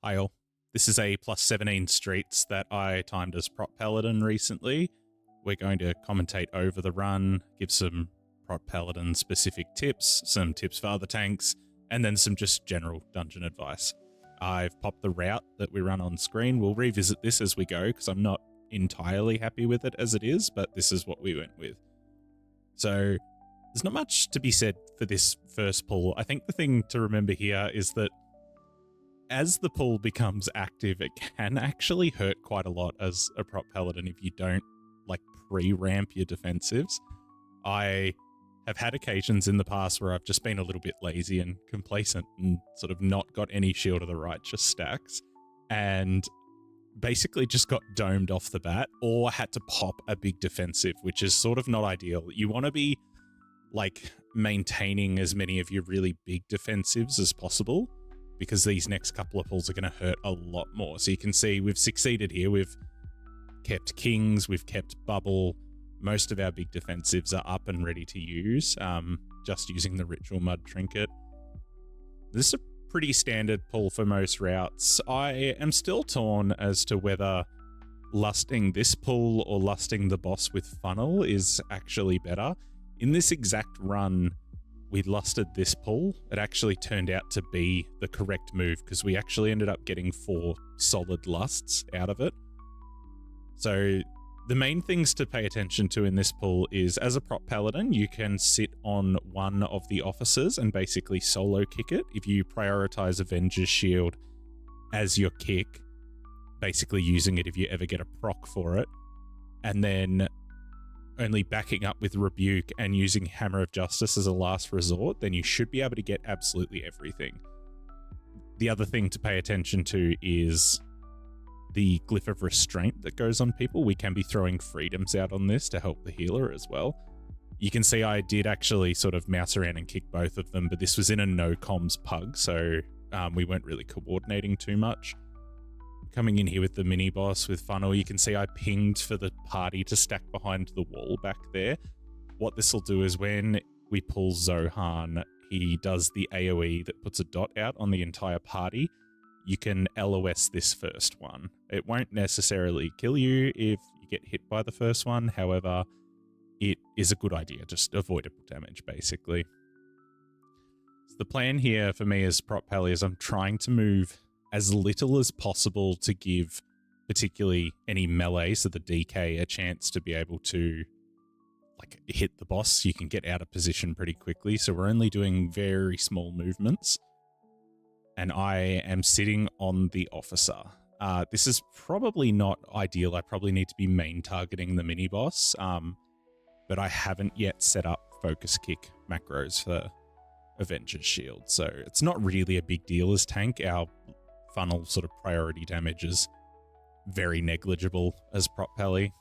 Hi all. This is a +17 streets that I timed as prop Paladin recently. We're going to commentate over the run, give some prop Paladin specific tips, some tips for other tanks, and then some just general dungeon advice. I've popped the route that we run on screen. We'll revisit this as we go because I'm not entirely happy with it as it is, but this is what we went with. So there's not much to be said for this first pull. I think the thing to remember here is that as the pull becomes active, it can actually hurt quite a lot as a prop Paladin if you don't like pre-ramp your defensives. I have had occasions in the past where I've just been a little bit lazy and complacent and sort of not got any Shield of the Righteous stacks and basically just got domed off the bat or had to pop a big defensive, which is sort of not ideal. You want to be like maintaining as many of your really big defensives as possible, because these next couple of pulls are going to hurt a lot more. So you can see we've succeeded here. We've kept Kings, we've kept Bubble. Most of our big defensives are up and ready to use, just using the Ritual Mud Trinket. This is a pretty standard pull for most routes. I am still torn as to whether lusting this pull or lusting the boss with Funnel is actually better. In this exact run, we lusted this pull. It actually turned out to be the correct move because we actually ended up getting 4 solid lusts out of it. So the main things to pay attention to in this pull is, as a prop Paladin, you can sit on one of the officers and basically solo kick it. If you prioritize Avenger's Shield as your kick, basically using it if you ever get a proc for it, and then only backing up with Rebuke and using Hammer of Justice as a last resort, then you should be able to get absolutely everything. The other thing to pay attention to is the Glyph of Restraint that goes on people. We can be throwing freedoms out on this to help the healer as well. You can see I did actually sort of mouse around and kick both of them, but this was in a no comms pug, so we weren't really coordinating too much. Coming in here with the mini boss with Funnel, you can see I pinged for the party to stack behind the wall back there. What this will do is when we pull Zohan, he does the AoE that puts a dot out on the entire party. You can LOS this first one. It won't necessarily kill you if you get hit by the first one. However, it is a good idea. Just avoidable damage, basically. So the plan here for me as prop Pally is I'm trying to move as little as possible to give particularly any melee, so the DK, a chance to be able to like hit the boss. You can get out of position pretty quickly, so we're only doing very small movements. And I am sitting on the officer. This is probably not ideal. I probably need to be main targeting the mini boss, but I haven't yet set up focus kick macros for Avenger's Shield, so it's not really a big deal as tank. Our Funnel sort of priority damage is very negligible as prop Pally.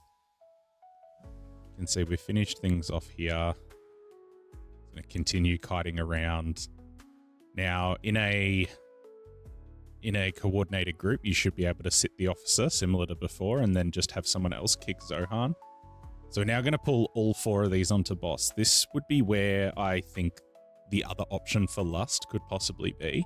You can see we've finished things off here. Going to continue kiting around. Now, in a coordinated group, you should be able to sit the officer similar to before and then just have someone else kick Zohan. So we're now going to pull all 4 of these onto boss. This would be where I think the other option for lust could possibly be.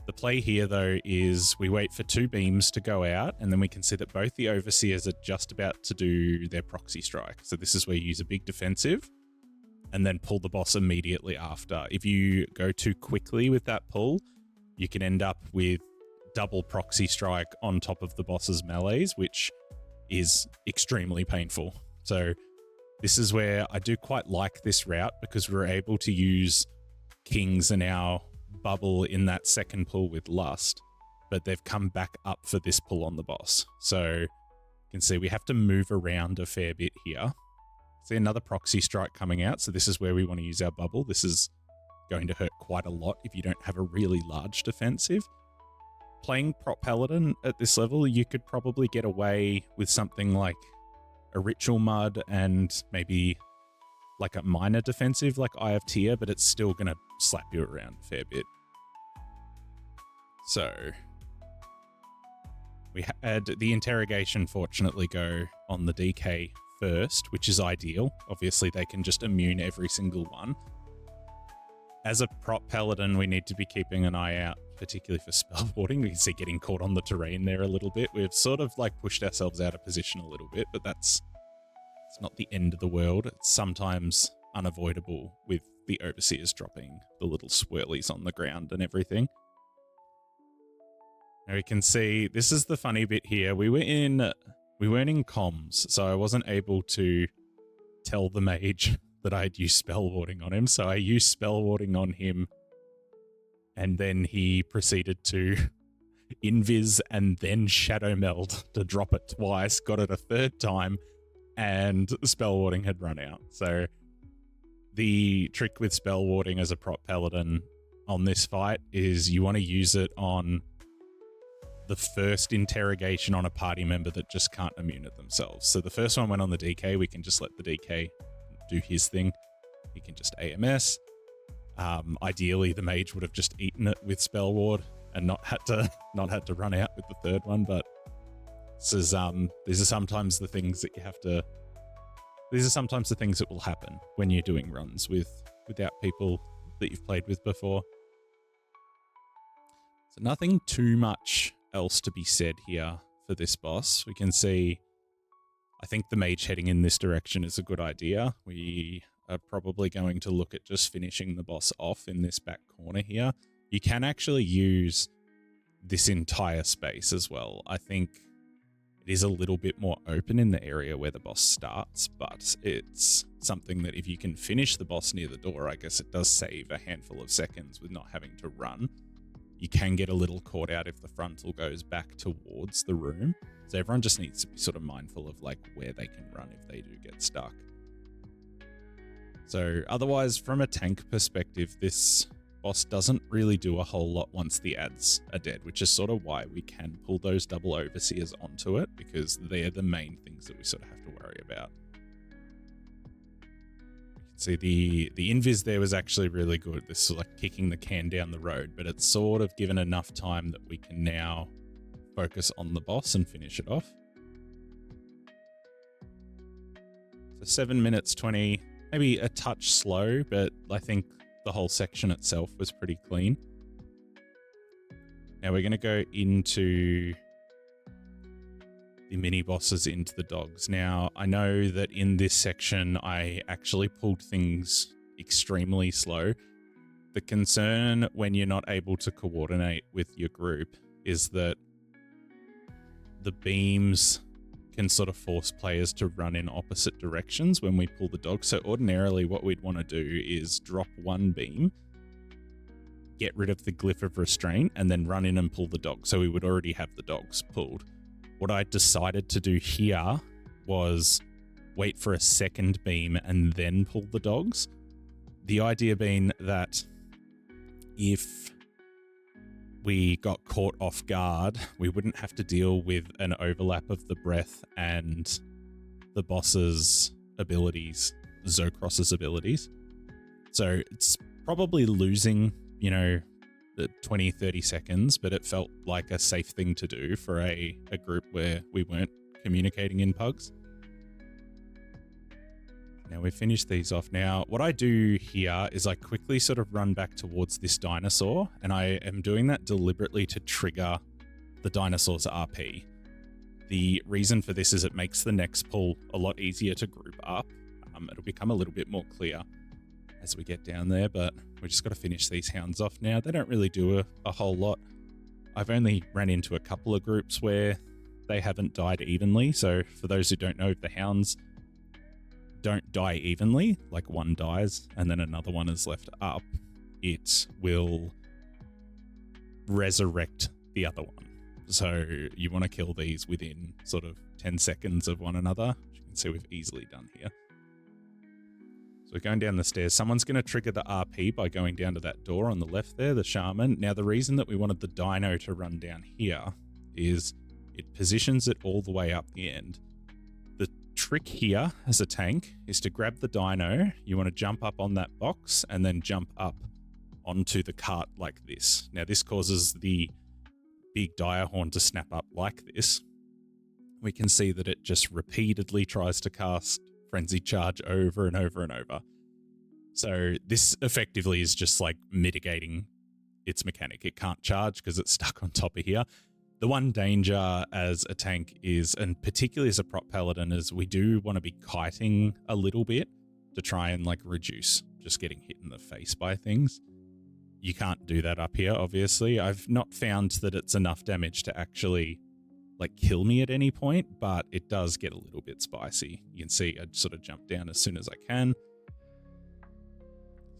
The play here, though, is we wait for 2 beams to go out, and then we can see that both the Overseers are just about to do their proxy strike. So this is where you use a big defensive and then pull the boss immediately after. If you go too quickly with that pull, you can end up with double proxy strike on top of the boss's melees, which is extremely painful. So this is where I do quite like this route because we're able to use Kings and our Bubble in that second pull with Lust, but they've come back up for this pull on the boss. So you can see we have to move around a fair bit here. See another proxy strike coming out. So this is where we want to use our Bubble. This is going to hurt quite a lot if you don't have a really large defensive. Playing prop Paladin at this level, you could probably get away with something like a Ritual Mud and maybe like a minor defensive like Eye of Tyr, but it's still going to slap you around a fair bit. So we had the interrogation fortunately go on the DK first, which is ideal. Obviously they can just immune every single one. as a prop paladin, we need to be keeping an eye out, particularly for spell warding. We can see getting caught on the terrain there a little bit. We've sort of like pushed ourselves out of position a little bit, but it's not the end of the world. It's sometimes unavoidable with the overseers dropping the little swirlies on the ground and everything. Now we can see, this is the funny bit here. We weren't in comms, so I wasn't able to tell the mage that I had used spell warding on him. So I used spell warding on him, and then he proceeded to invis and then shadow meld to drop it twice, got it a third time, and spell warding had run out. So the trick with spell warding as a prop paladin on this fight is you want to use it on the first interrogation on a party member that just can't immune it themselves. So the first one went on the DK. We can just let the DK do his thing. He can just AMS. Ideally, the mage would have just eaten it with spell ward and not had to run out with the third one. But these are sometimes the things that you have to. These are sometimes the things that will happen when you're doing runs without people that you've played with before. So nothing too much else to be said here for this boss. We can see, I think the mage heading in this direction is a good idea. We are probably going to look at just finishing the boss off in this back corner here. You can actually use this entire space as well. I think it is a little bit more open in the area where the boss starts, but it's something that if you can finish the boss near the door, I guess it does save a handful of seconds with not having to run. You can get a little caught out if the frontal goes back towards the room. So everyone just needs to be sort of mindful of like where they can run if they do get stuck. So otherwise, from a tank perspective, this boss doesn't really do a whole lot once the ads are dead, which is sort of why we can pull those double overseers onto it, because they're the main things that we sort of have to worry about. See, the invis there was actually really good. This is like kicking the can down the road, but it's sort of given enough time that we can now focus on the boss and finish it off. So 7 minutes 20, maybe a touch slow, but I think the whole section itself was pretty clean. Now we're going to go into the mini bosses, into the dogs. Now, I know that in this section, I actually pulled things extremely slow. The concern when you're not able to coordinate with your group is that the beams can sort of force players to run in opposite directions when we pull the dog. So ordinarily what we'd want to do is drop one beam, get rid of the glyph of restraint, and then run in and pull the dog. So we would already have the dogs pulled. What I decided to do here was wait for a second beam and then pull the dogs. The idea being that if we got caught off guard, we wouldn't have to deal with an overlap of the breath and the boss's abilities, Zocross's abilities. So it's probably losing, you know, the 20, 30 seconds, but it felt like a safe thing to do for a group where we weren't communicating in pugs. Now we've finished these off. Now, what I do here is I quickly sort of run back towards this dinosaur, and I am doing that deliberately to trigger the dinosaur's RP. The reason for this is it makes the next pull a lot easier to group up. It'll become a little bit more clear as we get down there, but we just got to finish these hounds off now. They don't really do a whole lot. I've only ran into a couple of groups where they haven't died evenly. So for those who don't know, the hounds don't die evenly, like one dies and then another one is left up, it will resurrect the other one. So you want to kill these within sort of 10 seconds of one another, which you can see we've easily done here. So we're going down the stairs. Someone's going to trigger the RP by going down to that door on the left there, the shaman. Now, the reason that we wanted the dino to run down here is it positions it all the way up the end. The trick here as a tank is to grab the dino. You want to jump up on that box and then jump up onto the cart like this. Now, this causes the big dire horn to snap up like this. We can see that it just repeatedly tries to cast Frenzy Charge over and over and over. So this effectively is just like mitigating its mechanic. It can't charge because it's stuck on top of here. The one danger as a tank is, and particularly as a prop paladin, is we do want to be kiting a little bit to try and like reduce just getting hit in the face by things. You can't do that up here, obviously. I've not found that it's enough damage to actually like kill me at any point, but it does get a little bit spicy. You can see I sort of jump down as soon as I can.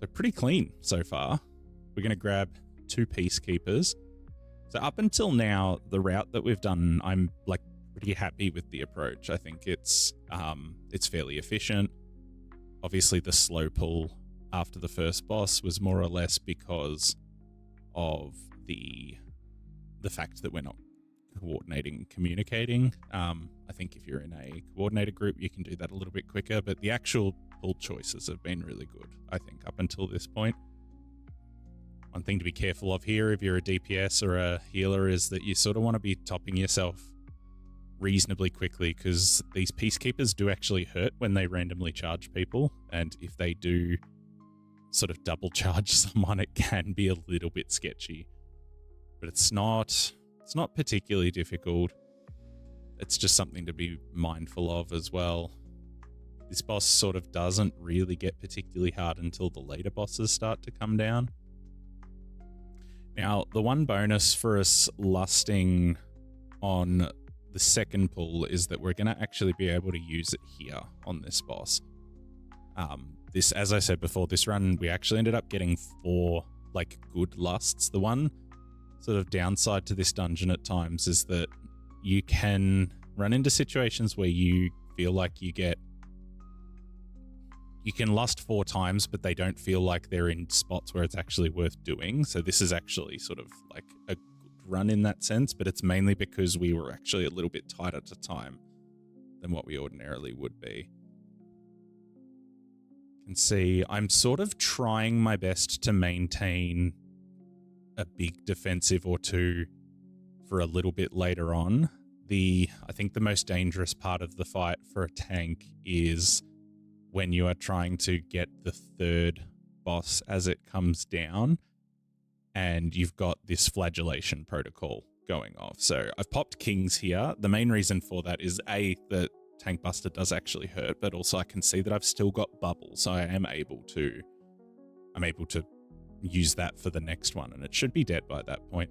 So pretty clean so far. We're going to grab 2 peacekeepers. So up until now, the route that we've done, I'm like pretty happy with the approach. I think it's fairly efficient. Obviously, the slow pull after the first boss was more or less because of the fact that we're not coordinating, communicating. I think if you're in a coordinated group, you can do that a little bit quicker, but the actual pull choices have been really good, I think, up until this point. One thing to be careful of here, if you're a DPS or a healer, is that you sort of want to be topping yourself reasonably quickly, because these peacekeepers do actually hurt when they randomly charge people, and if they do sort of double charge someone, it can be a little bit sketchy. But it's not particularly difficult. It's just something to be mindful of as well. This boss sort of doesn't really get particularly hard until the later bosses start to come down. Now, the one bonus for us lusting on the second pull is that we're going to actually be able to use it here on this boss. This, as I said before, this run, we actually ended up getting 4 like good lusts. The one sort of downside to this dungeon at times is that you can run into situations where you feel like you can lust 4 times, but they don't feel like they're in spots where it's actually worth doing. So this is actually sort of like a good run in that sense, but it's mainly because we were actually a little bit tighter to time than what we ordinarily would be. You can see I'm sort of trying my best to maintain a big defensive or 2 for a little bit later on. I think the most dangerous part of the fight for a tank is when you are trying to get the 3rd boss as it comes down and you've got this flagellation protocol going off. So I've popped kings here. The main reason for that is that tank buster does actually hurt, but also I can see that I've still got bubbles, so I am able to use that for the next one, and it should be dead by that point.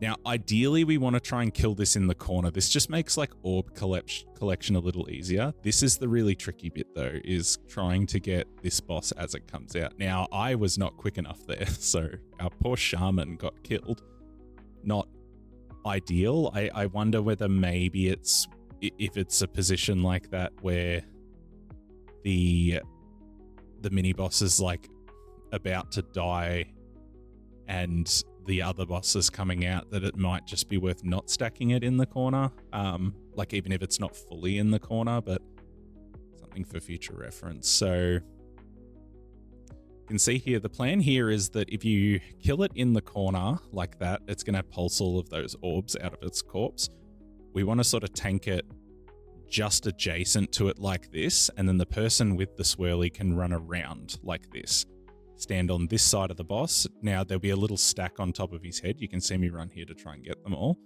Now, ideally, we want to try and kill this in the corner. This just makes like orb collection a little easier. This is the really tricky bit, though, is trying to get this boss as it comes out. Now, I was not quick enough there, so our poor shaman got killed. Not ideal. I wonder whether maybe if it's a position like that where the mini boss is like about to die and the other boss is coming out, that it might just be worth not stacking it in the corner, like even if it's not fully in the corner, but something for future reference. So you can see here, the plan here is that if you kill it in the corner like that, it's going to pulse all of those orbs out of its corpse. We want to sort of tank it just adjacent to it like this, and then the person with the swirly can run around like this. Stand on this side of the boss. Now, there'll be a little stack on top of his head. You can see me run here to try and get them all.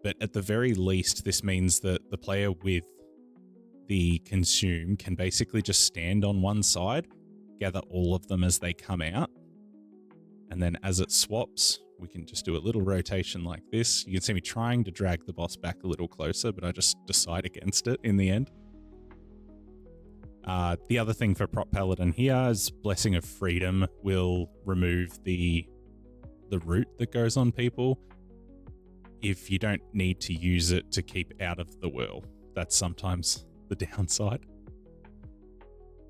But at the very least, this means that the player with the consume can basically just stand on one side, gather all of them as they come out, and then as it swaps, we can just do a little rotation like this. You can see me trying to drag the boss back a little closer, but I just decide against it in the end. The other thing for Prop Paladin here is Blessing of Freedom will remove the root that goes on people if you don't need to use it to keep out of the whirl. That's sometimes the downside.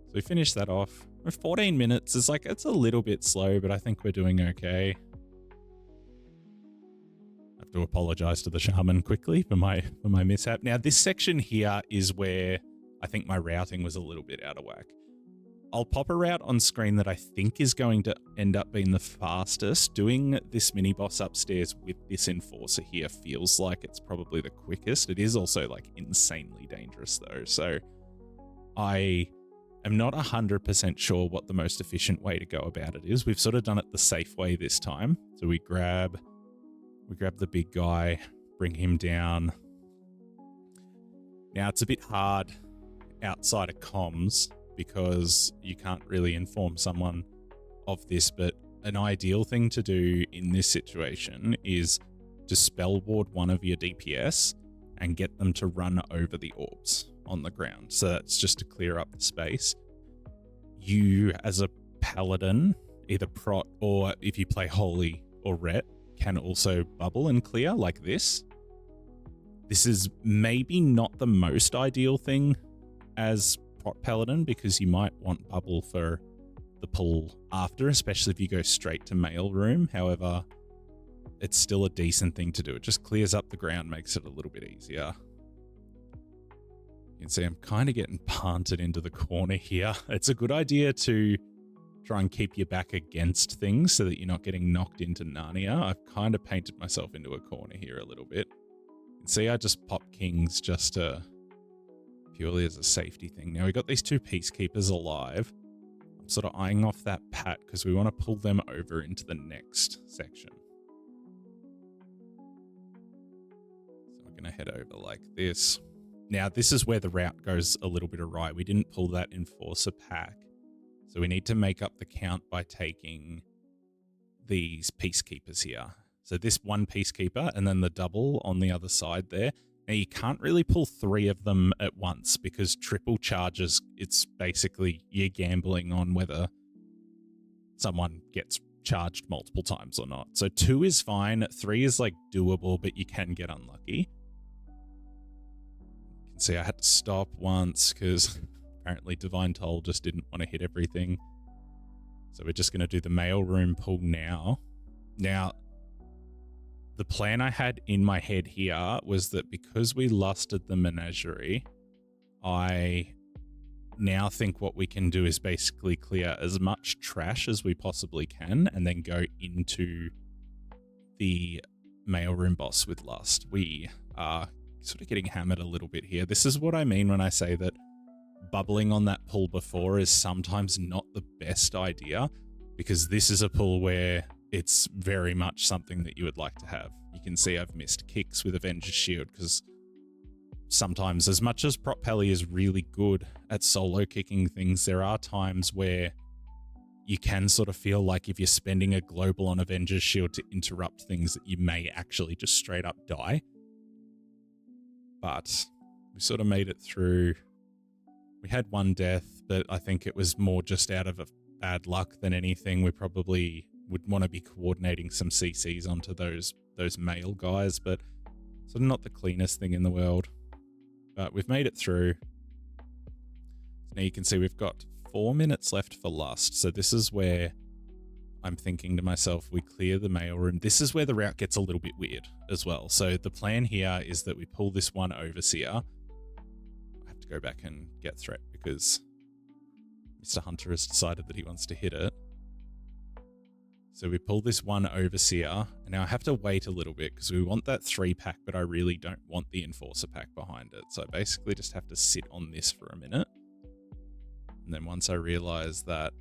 So we finish that off. 14 minutes is like, it's a little bit slow, but I think we're doing okay. I have to apologize to the shaman quickly for my mishap. Now, this section here is where I think my routing was a little bit out of whack. I'll pop a route on screen that I think is going to end up being the fastest. Doing this mini boss upstairs with this enforcer here feels like it's probably the quickest. It is also like insanely dangerous though. So I am not 100% sure what the most efficient way to go about it is. We've sort of done it the safe way this time. So we grab the big guy, bring him down. Now it's a bit hard outside of comms because you can't really inform someone of this, but an ideal thing to do in this situation is to spell ward one of your DPS and get them to run over the orbs on the ground. So that's just to clear up the space. You, as a paladin, either prot or if you play holy or ret, can also bubble and clear like this. This is maybe not the most ideal thing as prot paladin because you might want bubble for the pull after, especially if you go straight to mail room. However, it's still a decent thing to do. It just clears up the ground, makes it a little bit easier. You can see I'm kind of getting punted into the corner here. It's a good idea to try and keep your back against things so that you're not getting knocked into Narnia. I've kind of painted myself into a corner here a little bit. You can see I just pop kings just purely as a safety thing. Now we got these two peacekeepers alive. I'm sort of eyeing off that pat because we want to pull them over into the next section. So we're going to head over like this. Now this is where the route goes a little bit awry. We didn't pull that enforcer pack. So we need to make up the count by taking these peacekeepers here. So this one peacekeeper and then the double on the other side there. Now you can't really pull three of them at once because triple charges, it's basically you're gambling on whether someone gets charged multiple times or not. So 2 is fine, 3 is like doable, but you can get unlucky. You can see I had to stop once because apparently Divine Toll just didn't want to hit everything. So we're just going to do the mail room pull now. Now, the plan I had in my head here was that because we lusted the menagerie, I now think what we can do is basically clear as much trash as we possibly can and then go into the mailroom boss with lust. We are sort of getting hammered a little bit here. This is what I mean when I say that bubbling on that pull before is sometimes not the best idea, because this is a pull where it's very much something that you would like to have. You can see I've missed kicks with Avenger's Shield because sometimes, as much as Prot Pally is really good at solo kicking things, there are times where you can sort of feel like if you're spending a global on Avenger's Shield to interrupt things that you may actually just straight up die. But we sort of made it through. We had one death, but I think it was more just out of a bad luck than anything. We probably would want to be coordinating some CCs onto those male guys, but sort of not the cleanest thing in the world. But we've made it through. So now you can see we've got 4 minutes left for lust. So this is where I'm thinking to myself, we clear the mailroom. This is where the route gets a little bit weird as well. So the plan here is that we pull this one overseer. I have to go back and get threat because Mr. Hunter has decided that he wants to hit it. So we pull this one overseer, and now I have to wait a little bit because we want that 3-pack, but I really don't want the enforcer pack behind it. So I basically just have to sit on this for a minute. And then once I realize that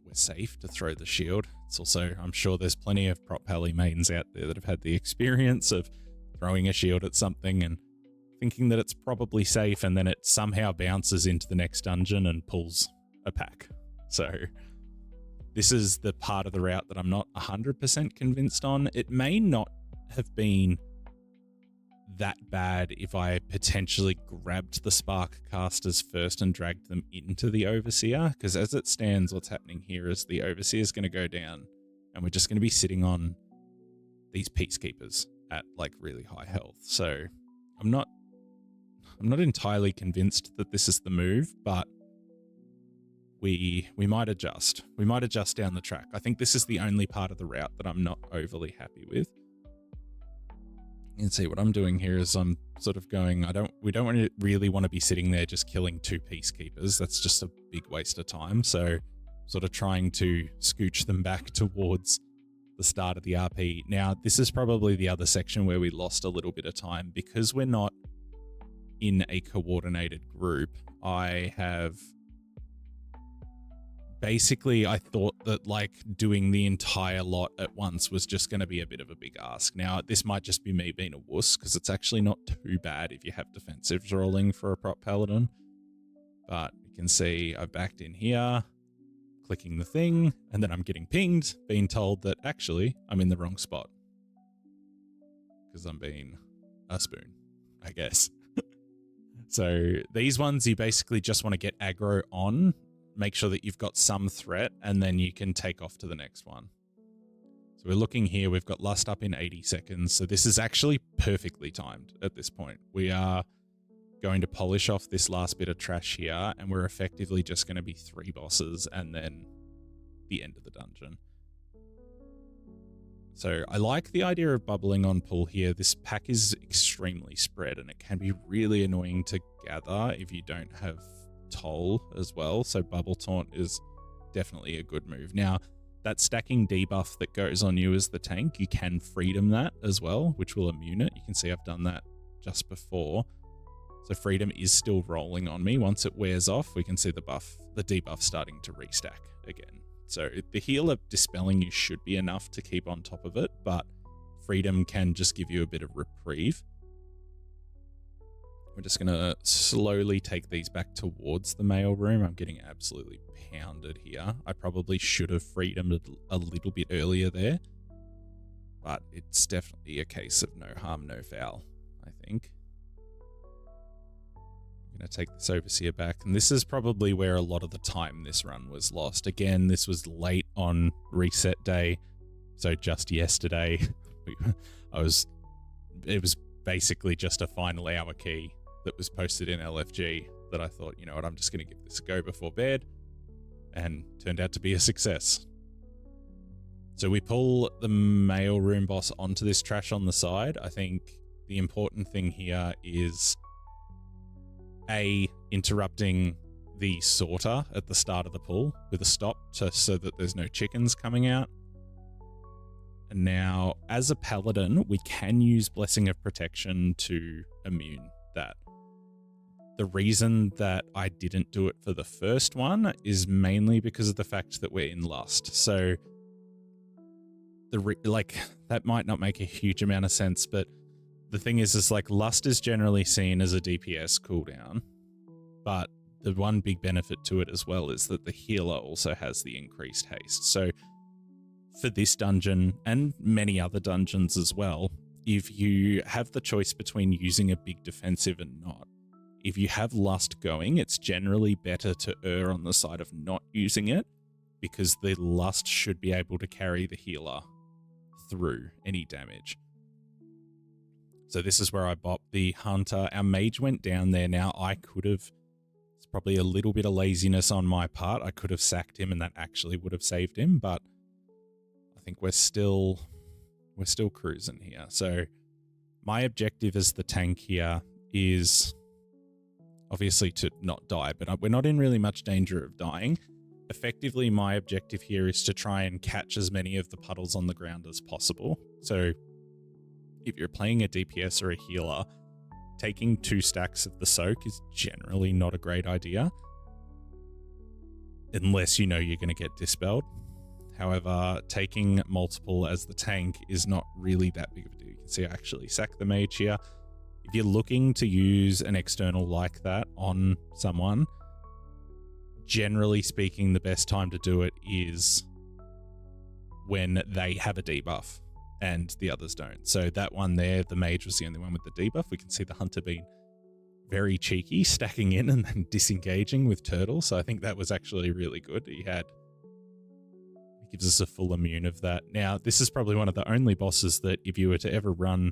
we're safe to throw the shield, it's also, I'm sure there's plenty of Prot Pally mains out there that have had the experience of throwing a shield at something and thinking that it's probably safe, and then it somehow bounces into the next dungeon and pulls a pack. So this is the part of the route that I'm not 100% convinced on. It may not have been that bad if I potentially grabbed the Spark casters first and dragged them into the Overseer, because as it stands, what's happening here is the Overseer is going to go down and we're just going to be sitting on these Peacekeepers at like really high health. So I'm not entirely convinced that this is the move, but we might adjust. We might adjust down the track. I think this is the only part of the route that I'm not overly happy with. You can see what I'm doing here is I'm sort of going, we don't really want to be sitting there just killing 2 Peacekeepers. That's just a big waste of time. So sort of trying to scooch them back towards the start of the RP. Now, this is probably the other section where we lost a little bit of time because we're not in a coordinated group. I have basically, I thought that like doing the entire lot at once was just going to be a bit of a big ask. Now, this might just be me being a wuss, because it's actually not too bad if you have defensives rolling for a prop paladin. But you can see I've backed in here, clicking the thing, and then I'm getting pinged, being told that actually I'm in the wrong spot. Because I'm being a spoon, I guess. So these ones, you basically just want to get aggro on, make sure that you've got some threat, and then you can take off to the next one. So we're looking here, we've got Lust up in 80 seconds. So this is actually perfectly timed at this point. We are going to polish off this last bit of trash here, and we're effectively just going to be 3 bosses and then the end of the dungeon. So I like the idea of bubbling on pull here. This pack is extremely spread, and it can be really annoying to gather if you don't have toll as well. So bubble taunt is definitely a good move. Now, that stacking debuff that goes on you as the tank, you can freedom that as well, which will immune it. You can see I've done that just before. So freedom is still rolling on me. Once it wears off, we can see the debuff starting to restack again. So the heal of dispelling you should be enough to keep on top of it, but freedom can just give you a bit of reprieve. We're just going to slowly take these back towards the mail room. I'm getting absolutely pounded here. I probably should have freedomed a little bit earlier there, but it's definitely a case of no harm, no foul, I think. I'm going to take this overseer back, and this is probably where a lot of the time this run was lost. Again, this was late on reset day, so just yesterday. It was basically just a final hour key that was posted in LFG that I thought, you know what, I'm just going to give this a go before bed, and turned out to be a success. So we pull the mail room boss onto this trash on the side. I think the important thing here is interrupting the sorter at the start of the pull with a stop so that there's no chickens coming out. And now, as a paladin, we can use Blessing of Protection to immune that. The reason that I didn't do it for the first one is mainly because of the fact that we're in Lust. So, that might not make a huge amount of sense, but the thing is like Lust is generally seen as a DPS cooldown, but the one big benefit to it as well is that the healer also has the increased haste. So for this dungeon and many other dungeons as well, if you have the choice between using a big defensive and not, if you have Lust going, it's generally better to err on the side of not using it, because the Lust should be able to carry the healer through any damage. So this is where I bopped the hunter. Our mage went down there. Now I could have, it's probably a little bit of laziness on my part, I could have sacked him and that actually would have saved him, but I think we're still cruising here. So my objective as the tank here is obviously to not die, but we're not in really much danger of dying. Effectively, my objective here is to try and catch as many of the puddles on the ground as possible. So if you're playing a DPS or a healer, taking 2 stacks of the soak is generally not a great idea, unless you know you're going to get dispelled. However, taking multiple as the tank is not really that big of a deal. You can see I actually sack the mage here. If you're looking to use an external like that on someone, generally speaking, the best time to do it is when they have a debuff and the others don't. So that one there, the mage was the only one with the debuff. We can see the hunter being very cheeky, stacking in and then disengaging with turtle. So I think that was actually really good. He gives us a full immune of that. Now, this is probably one of the only bosses that if you were to ever run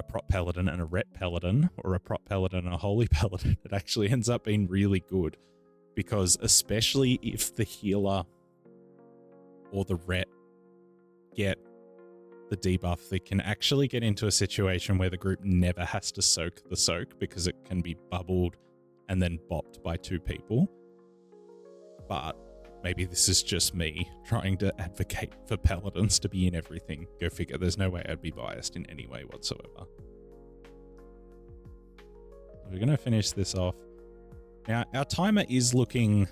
a prop paladin and a ret paladin, or a prop paladin and a holy paladin, it actually ends up being really good, because especially if the healer or the ret get the debuff, they can actually get into a situation where the group never has to soak the soak, because it can be bubbled and then bopped by 2 people. But maybe this is just me trying to advocate for paladins to be in everything. Go figure. There's no way I'd be biased in any way whatsoever. We're going to finish this off. Now, our timer is looking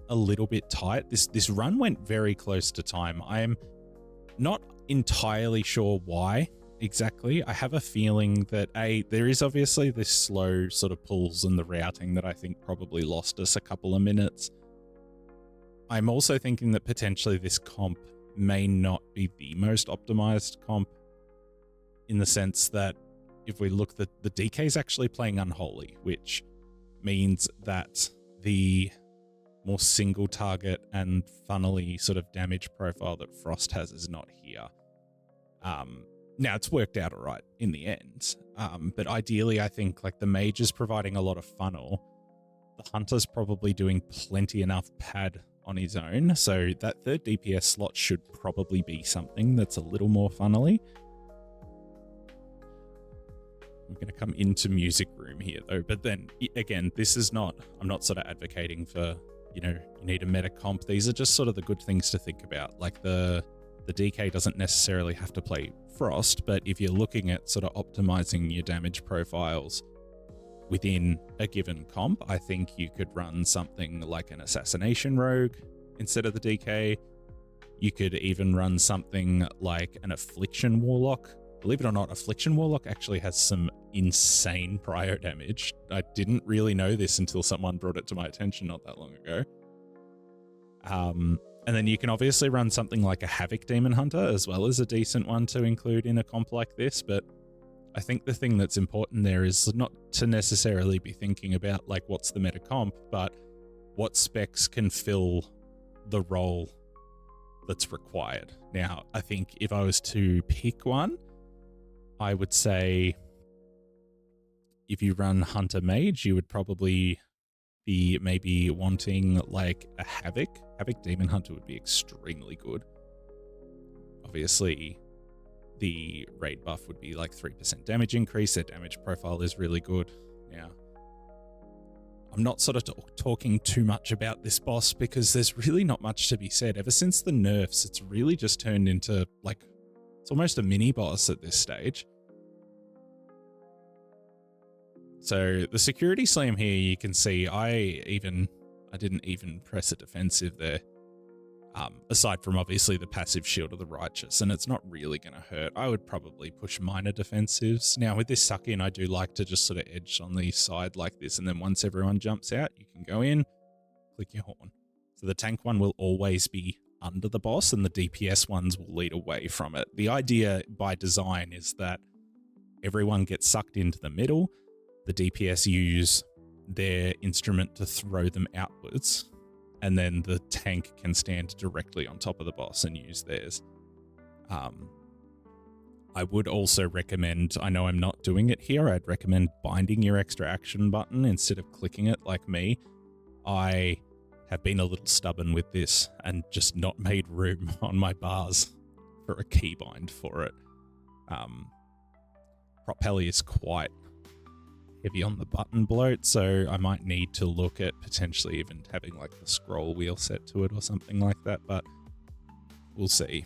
a little bit tight. This run went very close to time. I am not entirely sure why exactly. I have a feeling that there is obviously this slow sort of pulls in the routing that I think probably lost us a couple of minutes. I'm also thinking that potentially this comp may not be the most optimized comp, in the sense that if we look, the DK is actually playing Unholy, which means that the more single target and funnily sort of damage profile that Frost has is not here. Now it's worked out all right in the end, but ideally I think like the mage is providing a lot of funnel. The hunter's probably doing plenty enough pad on his own, so that third DPS slot should probably be something that's a little more funnily. I'm going to come into music room here though, but then again, this is not, I'm not sort of advocating for, you know, you need a meta comp. These are just sort of the good things to think about. Like the DK doesn't necessarily have to play Frost, but if you're looking at sort of optimizing your damage profiles within a given comp, I think you could run something like an Assassination Rogue instead of the DK. You could even run something like an Affliction Warlock. Believe it or not, Affliction Warlock actually has some insane prio damage. I didn't really know this until someone brought it to my attention not that long ago. And then you can obviously run something like a Havoc Demon Hunter as well as a decent one to include in a comp like this, but I think the thing that's important there is not to necessarily be thinking about like what's the meta comp, but what specs can fill the role that's required. Now, I think if I was to pick one, I would say if you run Hunter Mage, you would probably be maybe wanting like a Havoc. Havoc Demon Hunter would be extremely good. Obviously, the raid buff would be like 3% damage increase. Their damage profile is really good. Now, I'm not sort of talking too much about this boss because there's really not much to be said. Ever since the nerfs, it's really just turned into like, it's almost a mini boss at this stage. So the security slam here, you can see I didn't even press a defensive there. Aside from obviously the passive Shield of the Righteous, and it's not really going to hurt. I would probably push minor defensives. Now with this suck in, I do like to just sort of edge on the side like this, and then once everyone jumps out, you can go in, click your horn. So the tank one will always be under the boss, and the DPS ones will lead away from it. The idea by design is that everyone gets sucked into the middle. The DPS use their instrument to throw them outwards, and then the tank can stand directly on top of the boss and use theirs. I would also recommend, I know I'm not doing it here, I'd recommend binding your extra action button instead of clicking it like me. I have been a little stubborn with this and just not made room on my bars for a keybind for it. Propelli is quite heavy on the button bloat, so I might need to look at potentially even having like the scroll wheel set to it or something like that, but we'll see.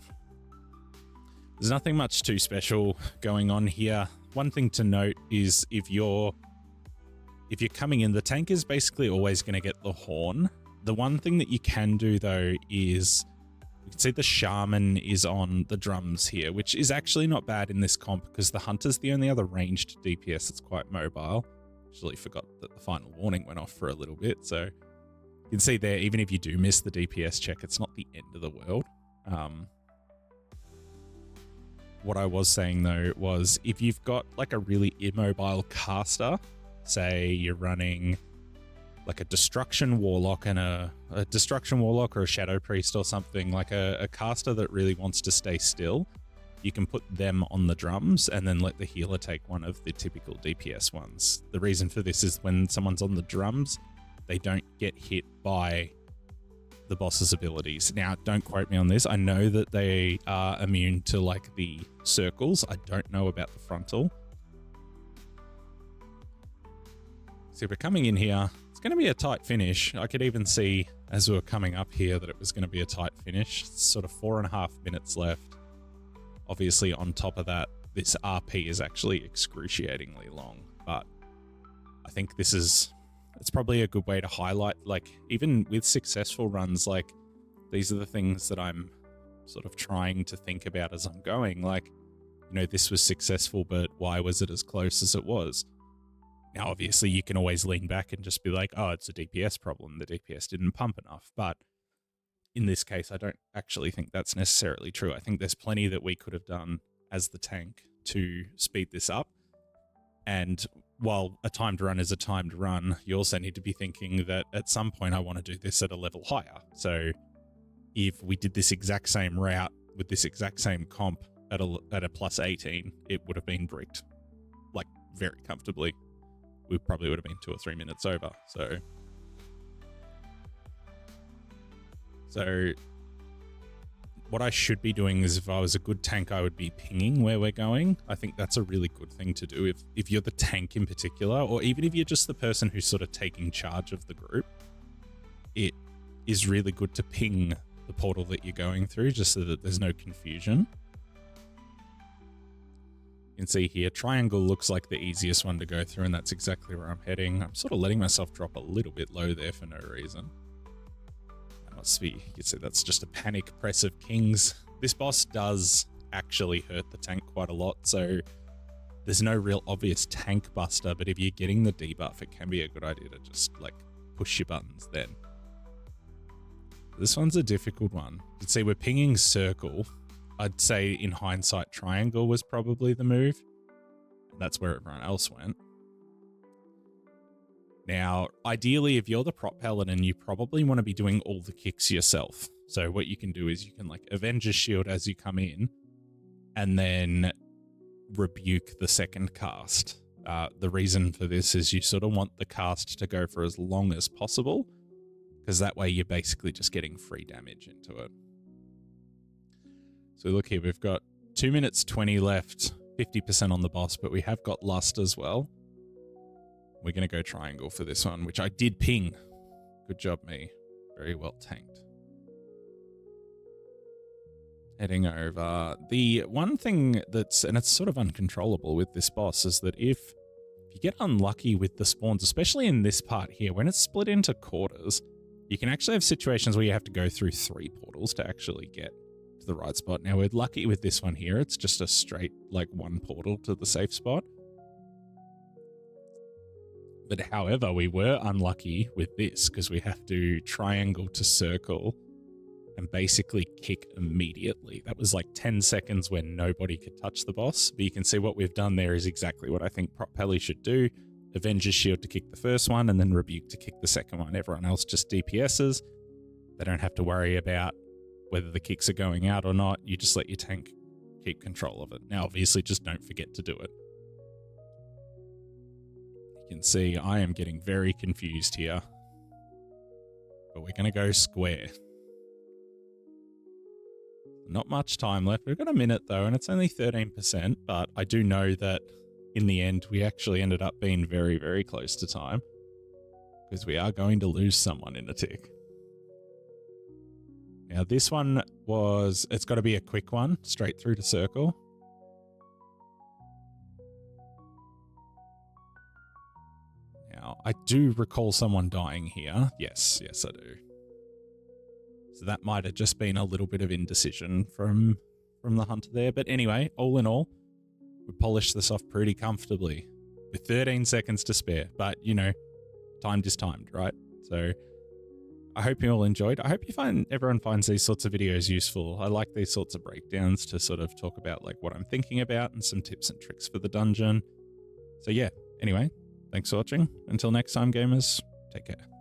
There's nothing much too special going on here. One thing to note is if you're coming in, the tank is basically always going to get the horn. The one thing that you can do though is you can see the shaman is on the drums here, which is actually not bad in this comp because the hunter's the only other ranged DPS that's quite mobile. Actually forgot that the final warning went off for a little bit, so you can see there, even if you do miss the DPS check, it's not the end of the world. What I was saying though was if you've got like a really immobile caster, say you're running like a Destruction Warlock and a Destruction Warlock or a Shadow Priest or something, like a caster that really wants to stay still, you can put them on the drums and then let the healer take one of the typical DPS ones. The reason for this is when someone's on the drums, they don't get hit by the boss's abilities. Now, don't quote me on this. I know that they are immune to like the circles. I don't know about the frontal. So we're coming in here. It's going to be a tight finish. I could even see as we were coming up here that it was going to be a tight finish. It's sort of 4.5 minutes left. Obviously, on top of that, this RP is actually excruciatingly long, but I think this is it's probably a good way to highlight, like, even with successful runs, like, these are the things that I'm sort of trying to think about as I'm going. Like, you know, this was successful, but why was it as close as it was? Now, obviously, you can always lean back and just be like, oh, it's a DPS problem. The DPS didn't pump enough. But in this case, I don't actually think that's necessarily true. I think there's plenty that we could have done as the tank to speed this up. And while a timed run is a timed run, you also need to be thinking that at some point I want to do this at a level higher. So if we did this exact same route with this exact same comp at a plus 18, it would have been bricked, like, very comfortably. We probably would have been 2 or 3 minutes over. So what I should be doing is, if I was a good tank, I would be pinging where we're going. I think that's a really good thing to do if you're the tank in particular, or even if you're just the person who's sort of taking charge of the group. It is really good to ping the portal that you're going through, just so that there's no confusion. You can see here, triangle looks like the easiest one to go through, and that's exactly where I'm heading. I'm sort of letting myself drop a little bit low there for no reason. That must be, you can see that's just a panic press of kings. This boss does actually hurt the tank quite a lot, so there's no real obvious tank buster, but if you're getting the debuff, it can be a good idea to just, like, push your buttons then. This one's a difficult one. You can see we're pinging circle. I'd say in hindsight, triangle was probably the move. That's where everyone else went. Now, ideally, if you're the prop paladin, you probably want to be doing all the kicks yourself. So what you can do is you can, like, Avenger's Shield as you come in, and then rebuke the second cast. The reason for this is you sort of want the cast to go for as long as possible, because that way you're basically just getting free damage into it. So look here, we've got 2 minutes 20 left, 50% on the boss, but we have got Lust as well. We're going to go triangle for this one, which I did ping. Good job, me. Very well tanked. Heading over. The one thing that's, and it's sort of uncontrollable with this boss, is that if you get unlucky with the spawns, especially in this part here, when it's split into quarters, you can actually have situations where you have to go through 3 portals to actually get to the right spot. Now, we're lucky with this one here. It's just a straight, like, 1 portal to the safe spot. But however, we were unlucky with this because we have to triangle to circle and basically kick immediately. That was like 10 seconds where nobody could touch the boss. But you can see what we've done there is exactly what I think Prop Pally should do. Avenger's Shield to kick the first one, and then Rebuke to kick the second one. Everyone else just DPSs. They don't have to worry about whether the kicks are going out or not. You just let your tank keep control of it. Now, obviously, just don't forget to do it. You can see I am getting very confused here. But we're going to go square. Not much time left. We've got a minute, though, and it's only 13%. But I do know that in the end, we actually ended up being very, very close to time. Because we are going to lose someone in a tick. Now, this one was... It's got to be a quick one, straight through to circle. Now, I do recall someone dying here. Yes, I do. So that might have just been a little bit of indecision from the hunter there. But anyway, all in all, we polished this off pretty comfortably with 13 seconds to spare. But, you know, timed is timed, right? So I hope you all enjoyed. I hope everyone finds these sorts of videos useful. I like these sorts of breakdowns to sort of talk about like what I'm thinking about and some tips and tricks for the dungeon. So yeah, anyway, thanks for watching. Until next time, gamers, take care.